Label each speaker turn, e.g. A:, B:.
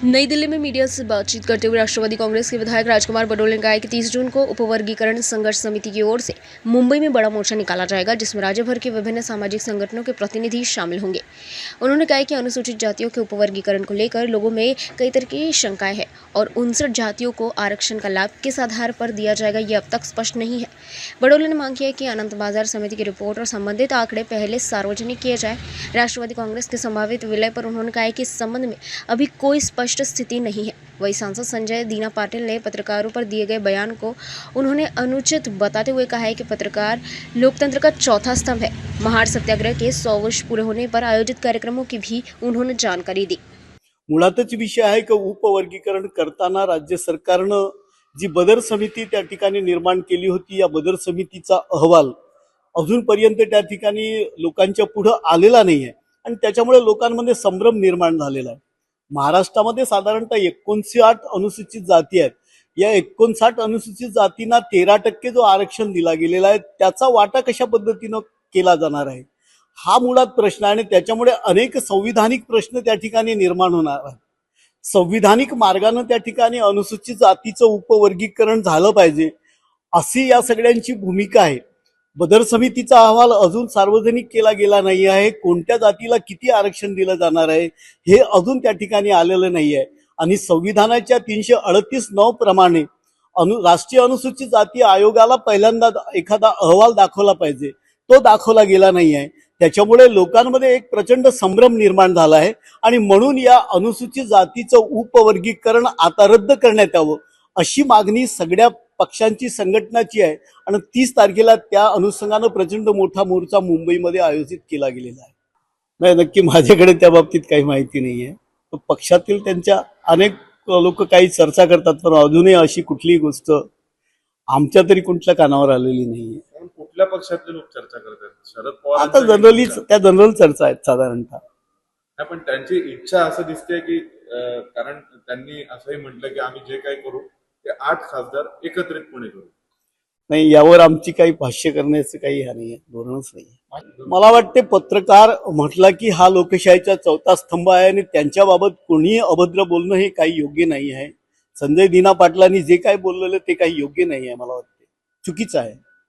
A: नई दिल्ली में मीडिया से बातचीत करते हुए राष्ट्रवादी कांग्रेस के विधायक राजकुमार बडोले ने कहा कि 30 जून को उपवर्गीकरण संघर्ष समिति की ओर से मुंबई में बड़ा मोर्चा निकाला जाएगा, जिसमें राज्य भर के विभिन्न सामाजिक संगठनों के प्रतिनिधि शामिल होंगे। उन्होंने कहा कि अनुसूचित जातियों के उपवर्गीकरण को लेकर लोगों में कई तरह की शंकाएं हैं और 59 जातियों को आरक्षण का लाभ किस आधार पर दिया जाएगा, ये अब तक स्पष्ट नहीं है। बडोले ने मांग की है कि अनंत बाजार समिति की रिपोर्ट और संबंधित आंकड़े पहले सार्वजनिक किए जाए। राष्ट्रवादी कांग्रेस के संभावित विलय पर उन्होंने कहा कि इस संबंध में अभी कोई स्पष्ट स्थिति नहीं है। वही सांसद संजय दीना पाटिल ने पत्रकारों पर दिए गए बयान को उन्होंने अनुचित बताते हुए कहा है कि पत्रकार लोकतंत्र का चौथा स्तंभ है। महार सत्याग्रह के 100 वर्ष पूरे होने पर आयोजित कार्यक्रमों की भी उन्होंने जानकारी दी।
B: मुळातच विषय आहे की उपवर्गीकरण करताना राज्य सरकारनं जी बदर समिती त्या ठिकाणी निर्माण केली होती, या बदर समितीचा अहवाल अजूनपर्यंत त्या ठिकाणी लोकांच्या पुढे आलेला नाहीये आणि त्याच्यामुळे लोकांमध्ये संभ्रम निर्माण झालेला आहे। महाराष्ट्रामध्ये साधारणतः 59 अनुसूचित जाती आहेत। या 59 अनुसूचित जातींना 13% जो आरक्षण दिला गेलेला आहे त्याचा वाटा कशा पद्धतीने केला जाणार आहे, हा मुळात प्रश्न आहे आणि त्याच्यामुळे अनेक संविधानिक प्रश्न त्या ठिकाणी निर्माण होणार आहेत। संविधानिक मार्गाने त्या ठिकाणी अनुसूचित जातीचं उपवर्गीकरण झालं पाहिजे अशी या सगळ्यांची भूमिका आहे। बदर समितीचा अहवाल अजून सार्वजनिक केला गेला नाही आहे। कोणत्या जातीला किती आरक्षण दिलं जाणार आहे हे अजून त्या ठिकाणी आलेलं नाही आहे आणि संविधानाच्या 338(9) प्रमाणे राष्ट्रीय अनुसूचित जाती आयोगाला पहिल्यांदा एखादा अहवाल दाखवला पाहिजे, तो दाखवला गेला नाही आहे। त्याच्यामुळे लोकांमध्ये एक प्रचंड संभ्रम निर्माण झाला आहे आणि म्हणून या अनुसूचित जातीचं उपवर्गीकरण आता रद्द करण्यात यावं अशी मागणी सगळ्या पक्षांची संघटनाची आहे आणि 30 तारखेला त्या अनुषंगाने प्रचंड मोठा मोर्चा मुंबईमध्ये आयोजित केला गेलेला आहे। नाही, नक्की माझ्याकडे त्या बाबतीत काही माहिती नाहीये। पक्षातील त्यांच्या अनेक लोक काही चर्चा करतात, पण अजूनही अशी कुठलीही गोष्ट आमच्या तरी कुठल्या कानावर आलेली नाहीये।
C: कुठल्या पक्षातले लोक चर्चा करतात? शरद पवार
B: आता जनरल चर्चा आहेत साधारणतः।
C: पण त्यांची इच्छा असं दिसते की कारण त्यांनी असंही म्हटलं की आम्ही जे काही करू ते 8 खासदार एकत्रितपणे करू।
B: नाही, यावर आमची काही भाष्य करण्याचं काही नाहीये, धोरणच नाहीये। मला वाटते पत्रकार म्हटला की हा लोकशाहीचा चौथा स्तंभ आहे आणि त्यांच्याबाबत कोणीही अभद्र बोलणं हे काही योग्य नाही आहे। संजय दीना पाटलांनी जे काही बोललेलं ते काही योग्य नाही आहे, मला वाटते चुकीचं आहे।